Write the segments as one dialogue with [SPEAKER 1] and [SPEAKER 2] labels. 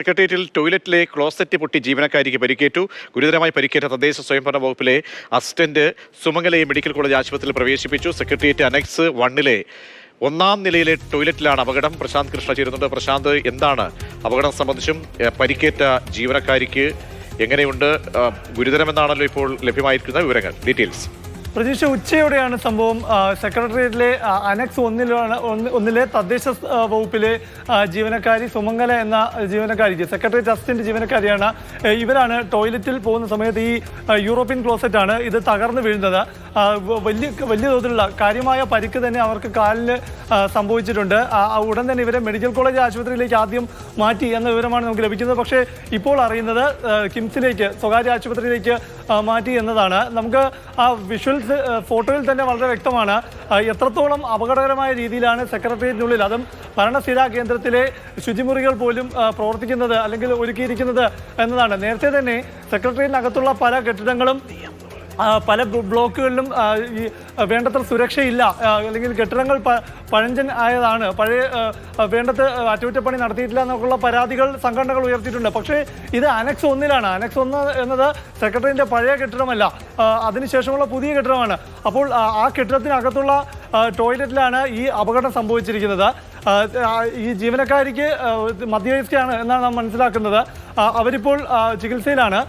[SPEAKER 1] സെക്രട്ടേറിയറ്റിൽ ടോയ്ലറ്റിലെ ക്ലോസറ്റ് പൊട്ടി ജീവനക്കാരിക്ക് പരിക്കേറ്റു. ഗുരുതരമായി പരിക്കേറ്റ തദ്ദേശ സ്വയംഭരണ വകുപ്പിലെ അസിസ്റ്റന്റ് സുമംഗലയെ മെഡിക്കൽ കോളേജ് ആശുപത്രിയിൽ പ്രവേശിപ്പിച്ചു. സെക്രട്ടേറിയറ്റ് അനക്സ് 1-ലെ 1-ാം നിലയിലെ ടോയ്ലറ്റിലാണ് അപകടം. പ്രശാന്ത് കൃഷ്ണ ചേരുന്നുണ്ട്. പ്രശാന്ത്, എന്താണ് അപകടം സംബന്ധിച്ചും പരിക്കേറ്റ ജീവനക്കാരിക്ക് എങ്ങനെയുണ്ട്? ഗുരുതരമെന്നാണല്ലോ ഇപ്പോൾ ലഭ്യമായിരിക്കുന്ന വിവരങ്ങൾ. ഡീറ്റെയിൽസ്.
[SPEAKER 2] പ്രതീക്ഷ, ഉച്ചയോടെയാണ് സംഭവം. സെക്രട്ടേറിയറ്റിലെ അനക്സ് 1-ലെ തദ്ദേശ വകുപ്പിലെ ജീവനക്കാരി സുമംഗല എന്ന ജീവനക്കാരിക്ക്, സെക്രട്ടേറിയറ്റ് അസിസ്റ്റന്റ് ജീവനക്കാരിയാണ്. ഇവരാണ് ടോയ്ലറ്റിൽ പോകുന്ന സമയത്ത് ഈ യൂറോപ്യൻ ക്ലോസറ്റാണ് ഇത് തകർന്നു വീഴുന്നത്. വലിയ തോതിലുള്ള കാര്യമായ പരിക്ക് തന്നെ അവർക്ക് കാലിന് സംഭവിച്ചിട്ടുണ്ട്. ഉടൻ തന്നെ ഇവരെ മെഡിക്കൽ കോളേജ് ആശുപത്രിയിലേക്ക് ആദ്യം മാറ്റി എന്ന വിവരമാണ് നമുക്ക് ലഭിക്കുന്നത്. പക്ഷേ ഇപ്പോൾ അറിയുന്നത് കിംസിലേക്ക്, സ്വകാര്യ ആശുപത്രിയിലേക്ക് മാറ്റി എന്നതാണ്. നമുക്ക് ആ വിഷ്വൽസ് ഫോട്ടോയിൽ തന്നെ വളരെ വ്യക്തമാണ് എത്രത്തോളം അപകടകരമായ രീതിയിലാണ് സെക്രട്ടേറിയറ്റിനുള്ളിൽ, അതും ഭരണസ്ഥിരാ കേന്ദ്രത്തിലെ ശുചിമുറികൾ പോലും പ്രവർത്തിക്കുന്നത് അല്ലെങ്കിൽ ഒരുക്കിയിരിക്കുന്നത് എന്നതാണ്. നേരത്തെ തന്നെ സെക്രട്ടേറിയറ്റിനകത്തുള്ള പല കെട്ടിടങ്ങളും പല ബ്ലോക്കുകളിലും ഈ വേണ്ടത്ര സുരക്ഷയില്ല, അല്ലെങ്കിൽ കെട്ടിടങ്ങൾ പഴഞ്ചൻ ആയതാണ്, പഴയ വേണ്ടത്ര അറ്റകുറ്റപ്പണി നടത്തിയിട്ടില്ല എന്നൊക്കെയുള്ള പരാതികൾ സംഘടനകൾ ഉയർത്തിയിട്ടുണ്ട്. പക്ഷേ ഇത് അനക്സ് 1-ലാണ്. അനക്സ് 1 എന്നത് സെക്രട്ടറിയുടെ പഴയ കെട്ടിടമല്ല, അതിനുശേഷമുള്ള പുതിയ കെട്ടിടമാണ്. അപ്പോൾ ആ കെട്ടിടത്തിനകത്തുള്ള ടോയ്ലറ്റിലാണ് ഈ അപകടം സംഭവിച്ചിരിക്കുന്നത്. ഈ ജീവനക്കാരിക്ക് മധ്യവയസ്കയാണ് എന്നാണ് നാം മനസ്സിലാക്കുന്നത്. അവരിപ്പോൾ ചികിത്സയിലാണ്.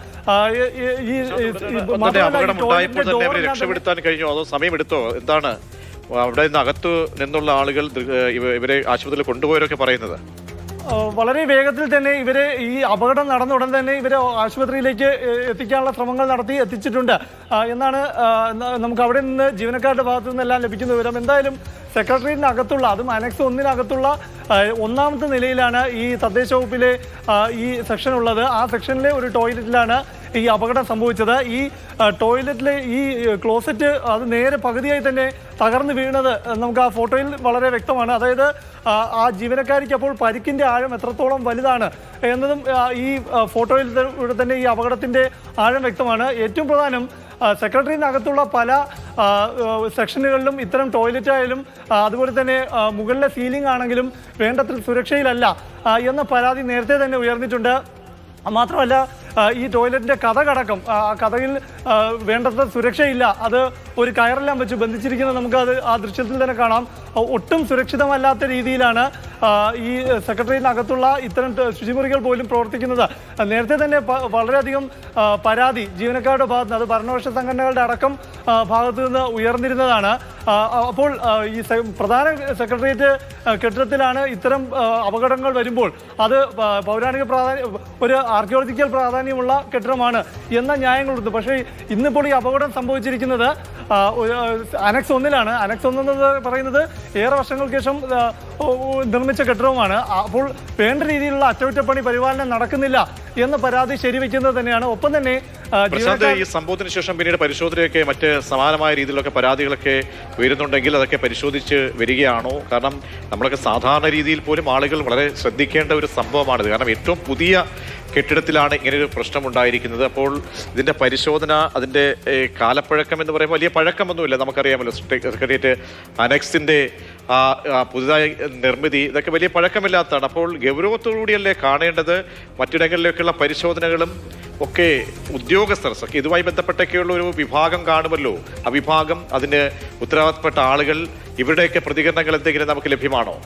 [SPEAKER 1] രക്ഷപ്പെടുത്താൻ കഴിഞ്ഞോ അതോ സമയമെടുത്തോ? എന്താണ് അവിടെ നിന്ന് അകത്തു നിന്നുള്ള ആളുകൾ ഇവരെ ആശുപത്രിയിൽ കൊണ്ടുപോയവരൊക്കെ പറയുന്നത്?
[SPEAKER 2] വളരെ വേഗത്തിൽ തന്നെ ഇവരെ, ഈ അപകടം നടന്ന ഉടൻ തന്നെ ഇവരെ ആശുപത്രിയിലേക്ക് എത്തിക്കാനുള്ള ശ്രമങ്ങൾ എത്തിച്ചിട്ടുണ്ട് എന്നാണ് നമുക്ക് അവിടെ നിന്ന് ജീവനക്കാരുടെ ഭാഗത്തു നിന്നെല്ലാം ലഭിക്കുന്ന വിവരം. എന്തായാലും സെക്രട്ടേറിയറ്റിനകത്തുള്ള, അതും അനക്സ് 1-നകത്തുള്ള 1-ാമത്തെ നിലയിലാണ് ഈ തദ്ദേശ വകുപ്പിലെ ഈ സെക്ഷൻ ഉള്ളത്. ആ സെക്ഷനിലെ ഒരു ടോയ്ലറ്റിലാണ് ഈ അപകടം സംഭവിച്ചത്. ഈ ടോയ്ലറ്റിലെ ഈ ക്ലോസറ്റ് അത് നേരെ പകുതിയായി തന്നെ തകർന്നു വീണത് നമുക്ക് ആ ഫോട്ടോയിൽ വളരെ വ്യക്തമാണ്. അതായത് ആ ജീവനക്കാരിക്ക് അപ്പോൾ പരിക്കിൻ്റെ ആഴം എത്രത്തോളം വലുതാണ് എന്നതും ഈ ഫോട്ടോയിൽ തന്നെ ഈ അപകടത്തിൻ്റെ ആഴം വ്യക്തമാണ്. ഏറ്റവും പ്രധാനം, സെക്രട്ടറിനകത്തുള്ള പല സെക്ഷനുകളിലും ഇത്തരം ടോയ്ലറ്റ് ആയാലും അതുപോലെ തന്നെ മുകളിലെ സീലിംഗ് ആണെങ്കിലും വേണ്ടത്ര സുരക്ഷയിലല്ല എന്ന പരാതി നേരത്തെ തന്നെ ഉയർന്നിട്ടുണ്ട്. മാത്രമല്ല, ഈ ടോയ്ലറ്റിൻ്റെ കഥകടക്കം, കഥയിൽ വേണ്ടത്ര സുരക്ഷയില്ല. അത് ഒരു കയറെല്ലാം വെച്ച് ബന്ധിച്ചിരിക്കുന്നത് നമുക്കത് ആ ദൃശ്യത്തിൽ തന്നെ കാണാം. ഒട്ടും സുരക്ഷിതമല്ലാത്ത രീതിയിലാണ് ഈ സെക്രട്ടറിനകത്തുള്ള ഇത്തരം ശുചിമുറികൾ പോലും പ്രവർത്തിക്കുന്നത്. നേരത്തെ തന്നെ വളരെയധികം പരാതി ജീവനക്കാരുടെ ഭാഗത്ത് നിന്ന്, അത് ഭരണപക്ഷ സംഘടനകളുടെ അടക്കം ഭാഗത്തു നിന്ന് ഉയർന്നിരുന്നതാണ്. അപ്പോൾ ഈ പ്രധാന സെക്രട്ടേറിയറ്റ് കെട്ടിടത്തിലാണ് ഇത്തരം അപകടങ്ങൾ വരുമ്പോൾ അത് പൗരാണിക ഒരു ആർക്കിയോളജിക്കൽ പ്രാധാന്യമുള്ള കെട്ടിടമാണ് എന്ന ന്യായങ്ങളുണ്ട്. പക്ഷേ ഇന്നിപ്പോൾ ഈ അപകടം സംഭവിച്ചിരിക്കുന്നത് അനക്സ് 1-ലാണ്. അനക്സ് 1 എന്നത് പറയുന്നത് ഏറെ വർഷങ്ങൾക്ക് ശേഷം നിർമ്മിച്ച കെട്ടിടവുമാണ്. അപ്പോൾ വേണ്ട രീതിയിലുള്ള അറ്റകുറ്റപ്പണി പരിപാലനം നടക്കുന്നില്ല എന്ന പരാതി ശരിവെക്കുന്നത് തന്നെയാണ്. ഒപ്പം തന്നെ
[SPEAKER 1] ഈ സംഭവത്തിന് ശേഷം പിന്നീട് പരിശോധനയൊക്കെ മറ്റ് സമാനമായ രീതിയിലൊക്കെ പരാതികളൊക്കെ ഉയരുന്നുണ്ടെങ്കിൽ അതൊക്കെ പരിശോധിച്ച് വരികയാണോ? കാരണം നമ്മളൊക്കെ സാധാരണ രീതിയിൽ പോലും ആളുകൾ വളരെ ശ്രദ്ധിക്കേണ്ട ഒരു സംഭവമാണിത്. കാരണം ഏറ്റവും പുതിയ കെട്ടിടത്തിലാണ് ഇങ്ങനെയൊരു പ്രശ്നം ഉണ്ടായിരിക്കുന്നത്. അപ്പോൾ ഇതിന്റെ പരിശോധന, അതിന്റെ കാലപ്പഴക്കം എന്ന് പറയുമ്പോൾ വലിയ പഴക്കമൊന്നുമില്ല. നമുക്കറിയാമല്ലോ, സെക്രട്ടേറിയറ്റ് അനക്സിന്റെ പുതുതായി നിർമ്മിതി, ഇതൊക്കെ വലിയ പഴക്കമില്ലാത്തതാണ്. അപ്പോൾ ഗൗരവത്തോടുകൂടിയല്ലേ കാണേണ്ടത്? മറ്റിടങ്ങളിലേക്കുള്ള പരിശോധനകളും ഒക്കെ ഉദ്യോഗസ്ഥർ ഇതുമായി ബന്ധപ്പെട്ടൊക്കെയുള്ള ഒരു വിഭാഗം കാണുമല്ലോ. ആ വിഭാഗം, അതിന് ഉത്തരവാദപ്പെട്ട ആളുകൾ, ഇവരുടെയൊക്കെ പ്രതികരണങ്ങൾ എന്തെങ്കിലും നമുക്ക് ലഭ്യമാണോ?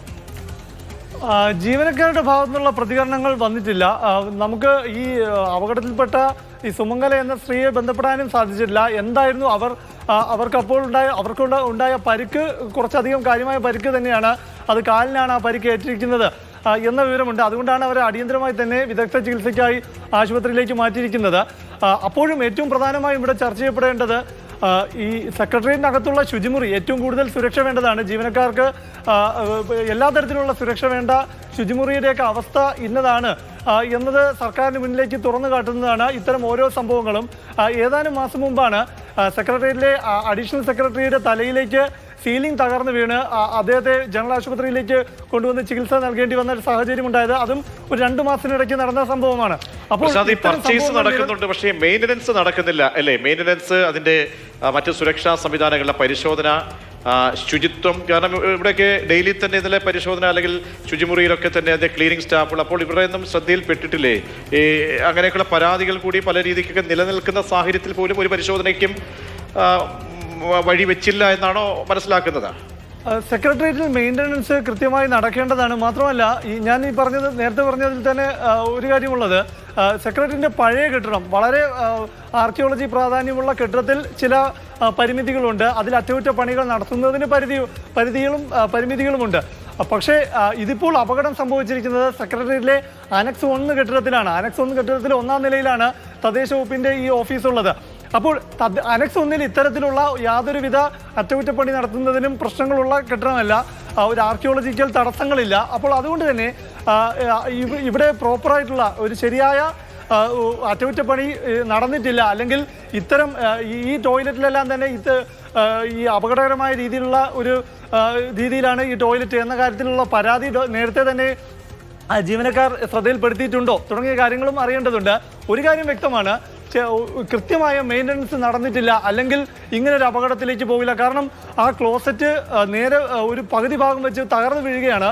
[SPEAKER 2] ജീവനക്കാരുടെ ഭാഗത്തു നിന്നുള്ള പ്രതികരണങ്ങൾ വന്നിട്ടില്ല. നമുക്ക് ഈ അപകടത്തിൽപ്പെട്ട ഈ സുമംഗല എന്ന സ്ത്രീയെ ബന്ധപ്പെടാനും സാധിച്ചിട്ടില്ല. എന്തായിരുന്നു അവർക്കപ്പോൾ ഉണ്ടായ പരിക്ക്? കുറച്ചധികം കാര്യമായ പരിക്ക് തന്നെയാണ്. അത് കാലിനാണ് ആ പരിക്ക് ഏറ്റിരിക്കുന്നത് എന്ന വിവരമുണ്ട്. അതുകൊണ്ടാണ് അവരെ അടിയന്തരമായി തന്നെ വിദഗ്ധ ചികിത്സയ്ക്കായി ആശുപത്രിയിലേക്ക് മാറ്റിയിരിക്കുന്നത്. അപ്പോഴും ഏറ്റവും പ്രധാനമായും ഇവിടെ ചർച്ച ചെയ്യപ്പെടേണ്ടത് ഈ സെക്രട്ടേറിയറ്റിനകത്തുള്ള ശുചിമുറി ഏറ്റവും കൂടുതൽ സുരക്ഷ വേണ്ടതാണ്. ജീവനക്കാർക്ക് എല്ലാ തരത്തിലുള്ള സുരക്ഷ വേണ്ട ശുചിമുറിയുടെയൊക്കെ അവസ്ഥ ഇന്നതാണ് എന്നത് സർക്കാരിന് മുന്നിലേക്ക് തുറന്നു കാട്ടുന്നതാണ് ഇത്തരം ഓരോ സംഭവങ്ങളും. ഏതാനും മാസം മുമ്പാണ് സെക്രട്ടേറിയറ്റിലെ അഡീഷണൽ സെക്രട്ടറിയുടെ തലയിലേക്ക് സീലിംഗ് തകർന്നു വീണ് അദ്ദേഹത്തെ ജനറൽ ആശുപത്രിയിലേക്ക് കൊണ്ടുവന്ന് ചികിത്സ നൽകേണ്ടി വന്ന ഒരു സാഹചര്യം ഉണ്ടായത്. അതും ഒരു 2 മാസത്തിനിടയ്ക്ക് നടന്ന സംഭവമാണ്. അപ്പോൾ
[SPEAKER 1] പർച്ചേസ് നടക്കുന്നുണ്ട്, പക്ഷേ മെയിൻ്റനൻസ് നടക്കുന്നില്ല അല്ലേ? മെയിൻ്റനൻസ്, അതിന്റെ മറ്റ് സുരക്ഷാ സംവിധാനങ്ങളുടെ പരിശോധന, ശുചിത്വം, കാരണം ഇവിടെയൊക്കെ ഡെയിലി തന്നെ ഇതിലെ പരിശോധന അല്ലെങ്കിൽ ശുചിമുറിയിലൊക്കെ തന്നെ അതിൻ്റെ ക്ലീനിങ് സ്റ്റാഫുകൾ, അപ്പോൾ ഇവരുടെ ഒന്നും ശ്രദ്ധയിൽപ്പെട്ടിട്ടില്ലേ ഈ അങ്ങനെയൊക്കെയുള്ള പരാതികൾ കൂടി പല രീതിക്കൊക്കെ നിലനിൽക്കുന്ന സാഹചര്യത്തിൽ പോലും ഒരു പരിശോധനയ്ക്കും വഴി വെച്ചില്ല എന്നാണോ മനസ്സിലാക്കുന്നത്?
[SPEAKER 2] സെക്രട്ടേറിയറ്റിൽ മെയിൻ്റനൻസ് കൃത്യമായി നടക്കേണ്ടതാണ്. മാത്രമല്ല ഞാൻ നേരത്തെ പറഞ്ഞതിൽ തന്നെ ഒരു കാര്യമുള്ളത്, സെക്രട്ടേറിയറ്റിൻ്റെ പഴയ കെട്ടിടം വളരെ ആർക്കിയോളജി പ്രാധാന്യമുള്ള കെട്ടിടത്തിൽ ചില പരിമിതികളുണ്ട്. അതിൽ അറ്റകുറ്റപ്പണികൾ നടത്തുന്നതിന് പരിമിതികളുമുണ്ട്. പക്ഷേ ഇതിപ്പോൾ അപകടം സംഭവിച്ചിരിക്കുന്നത് സെക്രട്ടേറിയറ്റിലെ അനക്സ് 1 കെട്ടിടത്തിലാണ്. അനക്സ് 1 കെട്ടിടത്തിൽ 1ാം നിലയിലാണ് തദ്ദേശ വകുപ്പിൻ്റെ ഈ ഓഫീസ് ഉള്ളത്. അപ്പോൾ അനക്സ് 1-ൽ ഇത്തരത്തിലുള്ള യാതൊരുവിധ അറ്റകുറ്റപ്പണി നടത്തുന്നതിനും പ്രശ്നങ്ങളുള്ള കെട്ടിടമല്ല, ഒരു ആർക്കിയോളജിക്കൽ തടസ്സങ്ങളില്ല. അപ്പോൾ അതുകൊണ്ട് തന്നെ ഇവിടെ പ്രോപ്പറായിട്ടുള്ള ഒരു ശരിയായ അറ്റകുറ്റപ്പണി നടന്നിട്ടില്ല. അല്ലെങ്കിൽ ഇത്തരം ഈ ടോയ്ലറ്റിലെല്ലാം തന്നെ ഈ അപകടകരമായ രീതിയിലുള്ള ഒരു രീതിയിലാണ് ഈ ടോയ്ലറ്റ് എന്ന കാര്യത്തിലുള്ള പരാതി നേരത്തെ തന്നെ ജീവനക്കാർ ശ്രദ്ധയിൽപ്പെടുത്തിയിട്ടുണ്ടോ തുടങ്ങിയ കാര്യങ്ങളും അറിയേണ്ടതുണ്ട്. ഒരു കാര്യം വ്യക്തമാണ്, കൃത്യമായ മെയിൻ്റനൻസ് നടന്നിട്ടില്ല, അല്ലെങ്കിൽ ഇങ്ങനെ ഒരു അപകടത്തിലേക്ക് പോകില്ല. കാരണം ആ ക്ലോസറ്റ് നേരെ ഒരു പകുതി ഭാഗം വെച്ച് തകർന്നു വീഴുകയാണ്.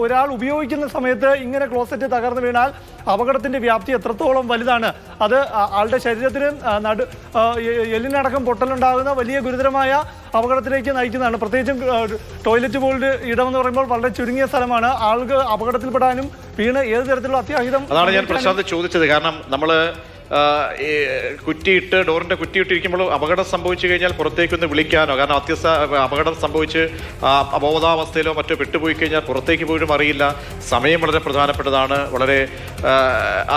[SPEAKER 2] ഒരാൾ ഉപയോഗിക്കുന്ന സമയത്ത് ഇങ്ങനെ ക്ലോസറ്റ് തകർന്നു വീണാൽ അപകടത്തിൻ്റെ വ്യാപ്തി എത്രത്തോളം വലുതാണ്. അത് ആളുടെ ശരീരത്തിന് എല്ലിനടക്കം പൊട്ടലുണ്ടാകുന്ന വലിയ ഗുരുതരമായ അപകടത്തിലേക്ക് നയിക്കുന്നതാണ്. പ്രത്യേകിച്ചും ടോയ്ലറ്റ് പോലുള്ള ഇടമെന്ന് പറയുമ്പോൾ വളരെ ചുരുങ്ങിയ സ്ഥലമാണ്. ആൾക്ക് അപകടത്തിൽപ്പെടാനും വീണ് ഏത് തരത്തിലുള്ള അത്യാഹിതം.
[SPEAKER 1] അതാണ് ഞാൻ പ്രശാന്ത് ചോദിച്ചത്. കാരണം നമ്മൾ കുറ്റിയിട്ട് ഡോറിന്റെ കുറ്റിയിട്ടിരിക്കുമ്പോൾ അപകടം സംഭവിച്ചു കഴിഞ്ഞാൽ പുറത്തേക്കൊന്ന് വിളിക്കാനോ, കാരണം അപകടം സംഭവിച്ച് അബോധാവസ്ഥയിലോ മറ്റോ പെട്ടുപോയി കഴിഞ്ഞാൽ പുറത്തേക്ക് പോലും അറിയില്ല. സമയം വളരെ പ്രധാനപ്പെട്ടതാണ്. വളരെ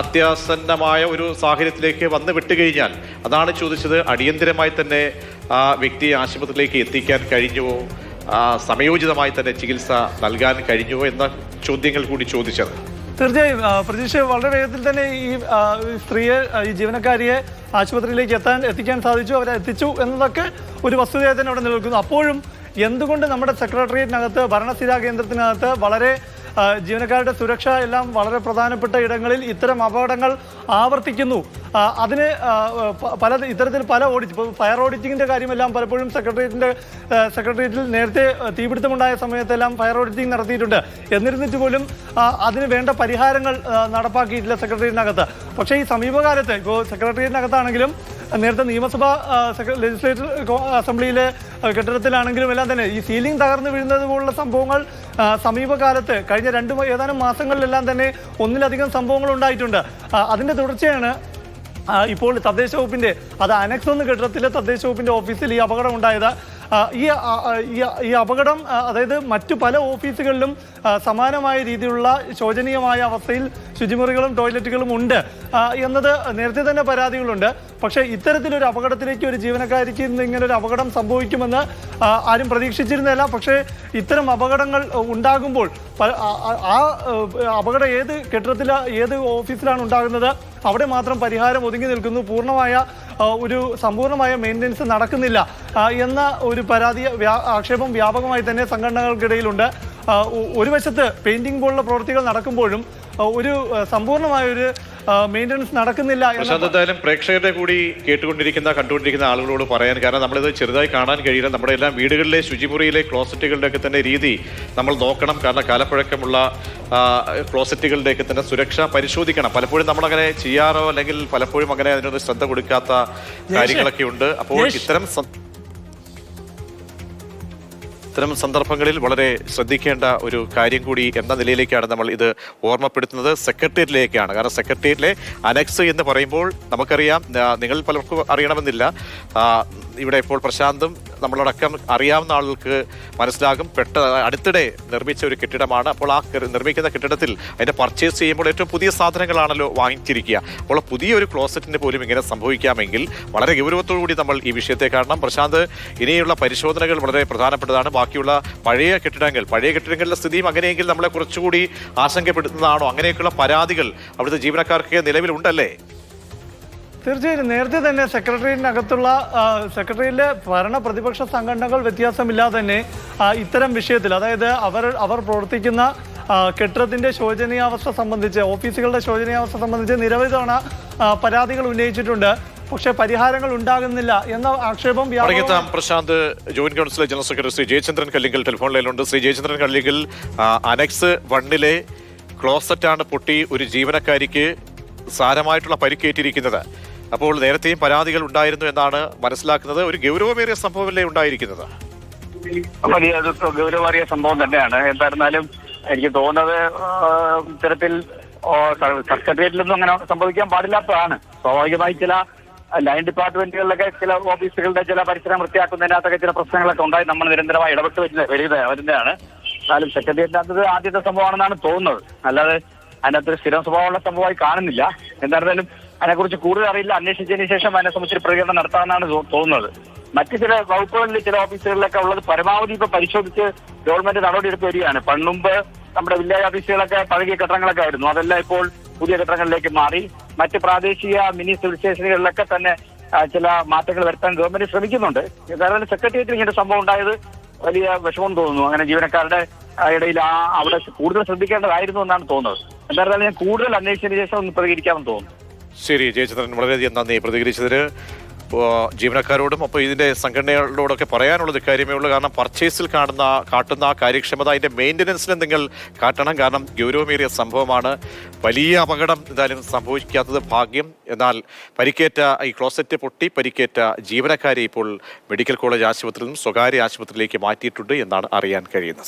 [SPEAKER 1] അത്യാസന്നമായ ഒരു സാഹചര്യത്തിലേക്ക് വന്ന് വിട്ടുകഴിഞ്ഞാൽ, അതാണ് ചോദിച്ചത്, അടിയന്തിരമായി തന്നെ ആ വ്യക്തിയെ ആശുപത്രിയിലേക്ക് എത്തിക്കാൻ കഴിഞ്ഞുവോ, സമയോചിതമായി തന്നെ ചികിത്സ നൽകാൻ കഴിഞ്ഞുവോ എന്ന ചോദ്യങ്ങൾ കൂടി ചോദിച്ചത്.
[SPEAKER 2] തീർച്ചയായും പ്രതീക്ഷ വളരെ വേഗത്തിൽ തന്നെ ഈ സ്ത്രീയെ, ഈ ജീവനക്കാരിയെ ആശുപത്രിയിലേക്ക് എത്തിക്കാൻ സാധിച്ചു, അവരെ എത്തിച്ചു എന്നതൊക്കെ ഒരു വസ്തുതയെ തന്നെ അവിടെ നിലനിൽക്കുന്നു. അപ്പോഴും എന്തുകൊണ്ട് നമ്മുടെ സെക്രട്ടേറിയറ്റിനകത്ത്, ഭരണസ്ഥിരാ കേന്ദ്രത്തിനകത്ത് വളരെ ജീവനക്കാരുടെ സുരക്ഷ എല്ലാം വളരെ പ്രധാനപ്പെട്ട ഇടങ്ങളിൽ ഇത്തരം അപകടങ്ങൾ ആവർത്തിക്കുന്നു? അതിന് ഇത്തരത്തിൽ പല ഓഡിറ്റ്, ഇപ്പോൾ ഫയർ ഓഡിറ്റിങ്ങിൻ്റെ കാര്യമെല്ലാം പലപ്പോഴും സെക്രട്ടേറിയറ്റിൽ നേരത്തെ തീപിടുത്തമുണ്ടായ സമയത്തെല്ലാം ഫയർ ഓഡിറ്റിംഗ് നടത്തിയിട്ടുണ്ട്. എന്നിരുന്നിട്ട് പോലും അതിന് വേണ്ട പരിഹാരങ്ങൾ നടപ്പാക്കിയിട്ടില്ല സെക്രട്ടേറിയറ്റിനകത്ത്. പക്ഷേ ഈ സമീപകാലത്ത് ഇപ്പോൾ സെക്രട്ടേറിയറ്റിനകത്താണെങ്കിലും നേരത്തെ നിയമസഭാ ലെജിസ്ലേറ്റീവ് അസംബ്ലിയിലെ കെട്ടിടത്തിലാണെങ്കിലും എല്ലാം തന്നെ ഈ സീലിംഗ് തകർന്നു വീഴുന്നത് പോലുള്ള സംഭവങ്ങൾ സമീപകാലത്ത് കഴിഞ്ഞ ഏതാനും മാസങ്ങളിലെല്ലാം തന്നെ ഒന്നിലധികം സംഭവങ്ങൾ ഉണ്ടായിട്ടുണ്ട്. അതിൻ്റെ തുടർച്ചയാണ് ഇപ്പോൾ തദ്ദേശ വകുപ്പിൻ്റെ, അത് അനക്സ് 1 കെട്ടിടത്തിലെ തദ്ദേശ വകുപ്പിൻ്റെ ഓഫീസിൽ ഈ അപകടം ഉണ്ടായത്. ഈ അപകടം അതായത് മറ്റു പല ഓഫീസുകളിലും സമാനമായ രീതിയിലുള്ള ശോചനീയമായ അവസ്ഥയിൽ ശുചിമുറികളും ടോയ്ലറ്റുകളും ഉണ്ട് എന്നത് നേരത്തെ തന്നെ പരാതികളുണ്ട്. പക്ഷേ ഇത്തരത്തിലൊരു അപകടത്തിലേക്ക് ഒരു ജീവനക്കാരിക്ക് ഇങ്ങനൊരു അപകടം സംഭവിക്കുമെന്ന് ആരും പ്രതീക്ഷിച്ചിരുന്നില്ല. പക്ഷേ ഇത്തരം അപകടങ്ങൾ ഉണ്ടാകുമ്പോൾ ആ അപകടം ഏത് കെട്ടിടത്തിൽ, ഏത് ഓഫീസിലാണ് ഉണ്ടാകുന്നത് അവിടെ മാത്രം പരിഹാരം ഒതുങ്ങി നിൽക്കുന്നു, പൂർണ്ണമായ ഒരു സമ്പൂർണ്ണമായ മെയിൻ്റനൻസ് നടക്കുന്നില്ല എന്ന ഒരു പരാതി, ആക്ഷേപം വ്യാപകമായി തന്നെ സംഘടനകൾക്കിടയിലുണ്ട്. ഒരു വശത്ത് പെയിന്റിംഗ് പോലുള്ള പ്രവൃത്തികൾ നടക്കുമ്പോഴും ഒരു സമ്പൂർണ്ണമായ ഒരു മെയിൻ്റനൻസ് നടക്കുന്നില്ല.
[SPEAKER 1] എന്തായാലും പ്രേക്ഷകരുടെ കൂടി കണ്ടുകൊണ്ടിരിക്കുന്ന ആളുകളോട് പറയാൻ, കാരണം നമ്മളിത് ചെറുതായി കാണാൻ കഴിയില്ല. നമ്മുടെ എല്ലാം വീടുകളിലെ ശുചിമുറിയിലെ ക്ലോസറ്റുകളുടെയൊക്കെ തന്നെ രീതി നമ്മൾ നോക്കണം. കാരണം കാലപ്പഴക്കമുള്ള ക്ലോസറ്റുകളുടെയൊക്കെ തന്നെ സുരക്ഷ പരിശോധിക്കണം. പലപ്പോഴും നമ്മളങ്ങനെ ചെയ്യാറോ അല്ലെങ്കിൽ പലപ്പോഴും അങ്ങനെ അതിനൊരു ശ്രദ്ധ കൊടുക്കാത്ത കാര്യങ്ങളൊക്കെ ഉണ്ട്. അപ്പോൾ ഇത്തരം സന്ദർഭങ്ങളിൽ വളരെ ശ്രദ്ധിക്കേണ്ട ഒരു കാര്യം കൂടി എന്ന നിലയിലേക്കാണ് നമ്മൾ ഇത് ഓർമ്മപ്പെടുത്തുന്നത്. സെക്രട്ടേറിയറ്റിലേക്കാണ്. കാരണം സെക്രട്ടേറിയറ്റിലെ അനക്സ് എന്ന് പറയുമ്പോൾ നമുക്കറിയാം, നിങ്ങൾ പലർക്കും അറിയണമെന്നില്ല, ഇവിടെ ഇപ്പോൾ പ്രശാന്തും നമ്മളടക്കം അറിയാവുന്ന ആളുകൾക്ക് മനസ്സിലാകും, അടുത്തിടെ നിർമ്മിച്ച ഒരു കെട്ടിടമാണ്. അപ്പോൾ ആ നിർമ്മിക്കുന്ന കെട്ടിടത്തിൽ അതിൻ്റെ പർച്ചേസ് ചെയ്യുമ്പോൾ ഏറ്റവും പുതിയ സാധനങ്ങളാണല്ലോ വാങ്ങിച്ചിരിക്കുക. അപ്പോൾ പുതിയൊരു ക്ലോസറ്റിന് പോലും ഇങ്ങനെ സംഭവിക്കാമെങ്കിൽ വളരെ ഗൗരവത്തോടു കൂടി നമ്മൾ ഈ വിഷയത്തെ കാണണം. പ്രശാന്ത്, ഇനിയുള്ള പരിശോധനകൾ വളരെ പ്രധാനപ്പെട്ടതാണ്. ബാക്കിയുള്ള പഴയ കെട്ടിടങ്ങളുടെ സ്ഥിതിയും അങ്ങനെയെങ്കിൽ നമ്മളെ കുറച്ചുകൂടി ആശങ്കപ്പെടുത്തുന്നതാണോ? അങ്ങനെയൊക്കെയുള്ള പരാതികൾ അവിടുത്തെ ജീവനക്കാർക്ക് നിലവിലുണ്ടല്ലേ?
[SPEAKER 2] തീർച്ചയായും നേരത്തെ തന്നെ സെക്രട്ടേറിയറ്റിലെ ഭരണ പ്രതിപക്ഷ സംഘടനകൾ വ്യത്യാസമില്ലാതെ തന്നെ ഇത്തരം വിഷയത്തിൽ, അതായത് അവർ പ്രവർത്തിക്കുന്ന കെട്ടിടത്തിന്റെ ശോചനീയാവസ്ഥ സംബന്ധിച്ച്, ഓഫീസുകളുടെ ശോചനീയാവസ്ഥ സംബന്ധിച്ച് നിരവധി തവണ പരാതികൾ ഉന്നയിച്ചിട്ടുണ്ട്. പക്ഷേ പരിഹാരങ്ങൾ ഉണ്ടാകുന്നില്ല എന്ന ആക്ഷേപം
[SPEAKER 1] മടങ്ങിയെത്താം Prashanth. Joint council general secretary Shri Jayachandran Kallingal telephone ലൈനിലുണ്ട്. ശ്രീ ജയചന്ദ്രൻ കല്ലിങ്കൽ, അനക്സ് 1-ലെ ക്ലോസറ്റാണ് പൊട്ടി ഒരു ജീവനക്കാരിക്ക് സാരമായിട്ടുള്ള പരിക്കേറ്റിരിക്കുന്നത്. അപ്പോൾ നേരത്തെയും പരാതികൾ ഉണ്ടായിരുന്നു എന്നാണ് മനസ്സിലാക്കുന്നത്. ഒരു ഗൗരവമേറിയ സംഭവമല്ലേ ഉണ്ടായിരിക്കുന്നത്?
[SPEAKER 3] വലിയ ഗൗരവമേറിയ സംഭവം തന്നെയാണ്. എന്തായിരുന്നാലും എനിക്ക് തോന്നുന്നത് ഇത്തരത്തിൽ സെക്രട്ടേറിയറ്റിലൊന്നും അങ്ങനെ സംഭവിക്കാൻ പാടില്ലാത്തതാണ്. സ്വാഭാവികമായി ചില ലൈൻ ഡിപ്പാർട്ട്മെന്റുകളിലൊക്കെ ചില ഓഫീസുകളുടെ ചില പരിസരം വൃത്തിയാക്കുന്നതിനകത്തൊക്കെ ചില പ്രശ്നങ്ങളൊക്കെ ഉണ്ടായി നമ്മൾ നിരന്തരമായി ഇടപെട്ട് വരുന്നതാണ്. എന്നാലും സെക്രട്ടേറിയറ്റിനകത്ത് ആദ്യത്തെ സംഭവമാണെന്നാണ് തോന്നുന്നത്. അല്ലാതെ അതിനകത്തൊരു സ്ഥിരം സ്വഭാവമുള്ള സംഭവമായി കാണുന്നില്ല. എന്തായിരുന്നാലും അതിനെക്കുറിച്ച് കൂടുതൽ അറിയില്ല. അന്വേഷിച്ചതിന് ശേഷം അതിനെ സംബന്ധിച്ച് പ്രതികരണം നടത്താമെന്നാണ് തോന്നുന്നത്. മറ്റു ചില വകുപ്പുകളിൽ ചില ഓഫീസുകളിലൊക്കെ ഉള്ളത് പരമാവധി ഇപ്പൊ പരിശോധിച്ച് ഗവൺമെന്റ് നടപടിയെടുത്ത് വരികയാണ്. പണ്ടുമ്പ് നമ്മുടെ വില്ലേജ് ഓഫീസുകളൊക്കെ പഴകിയ കെട്ടിടങ്ങളൊക്കെ ആയിരുന്നു. അതെല്ലാം ഇപ്പോൾ പുതിയ കെട്ടിടങ്ങളിലേക്ക് മാറി. മറ്റ് പ്രാദേശിക മിനി സിവിൽ സ്റ്റേഷനുകളിലൊക്കെ തന്നെ ചില മാറ്റങ്ങൾ വരുത്താൻ ഗവൺമെന്റ് ശ്രമിക്കുന്നുണ്ട്. കാരണം സെക്രട്ടേറിയറ്റിൽ ഇങ്ങനെ സംഭവം ഉണ്ടായത് വലിയ വിഷമം തോന്നുന്നു. അങ്ങനെ ജീവനക്കാരുടെ ഇടയിൽ അവിടെ കൂടുതൽ ശ്രദ്ധിക്കേണ്ടതായിരുന്നു എന്നാണ് തോന്നുന്നത്. എന്തായാലും ഞാൻ കൂടുതൽ അന്വേഷിച്ചതിന് ശേഷം ഒന്ന് പ്രതികരിക്കാമെന്ന് തോന്നുന്നു.
[SPEAKER 1] ശരി ജയചന്ദ്രൻ, വളരെയധികം നന്ദി പ്രതികരിച്ചതിന്. ജീവനക്കാരോടും അപ്പോൾ ഇതിന്റെ സംഘടനകളോടൊക്കെ പറയാനുള്ളത് ഇക്കാര്യമേ ഉള്ളൂ. കാരണം പർച്ചേസിൽ കാട്ടുന്ന കാര്യക്ഷമത, അതിന്റെ മെയിൻ്റനൻസിന് നിങ്ങൾ കാട്ടണം. കാരണം ഗൗരവമേറിയ സംഭവമാണ്. വലിയ അപകടം എന്തായാലും സംഭവിക്കാത്തത് ഭാഗ്യം. എന്നാൽ പരിക്കേറ്റ ഈ ക്ലോസറ്റ് പൊട്ടി പരിക്കേറ്റ ജീവനക്കാരെ ഇപ്പോൾ മെഡിക്കൽ കോളേജ് ആശുപത്രിയിൽ നിന്നും സ്വകാര്യ ആശുപത്രിയിലേക്ക് മാറ്റിയിട്ടുണ്ട് എന്നാണ് അറിയാൻ കഴിയുന്നത്.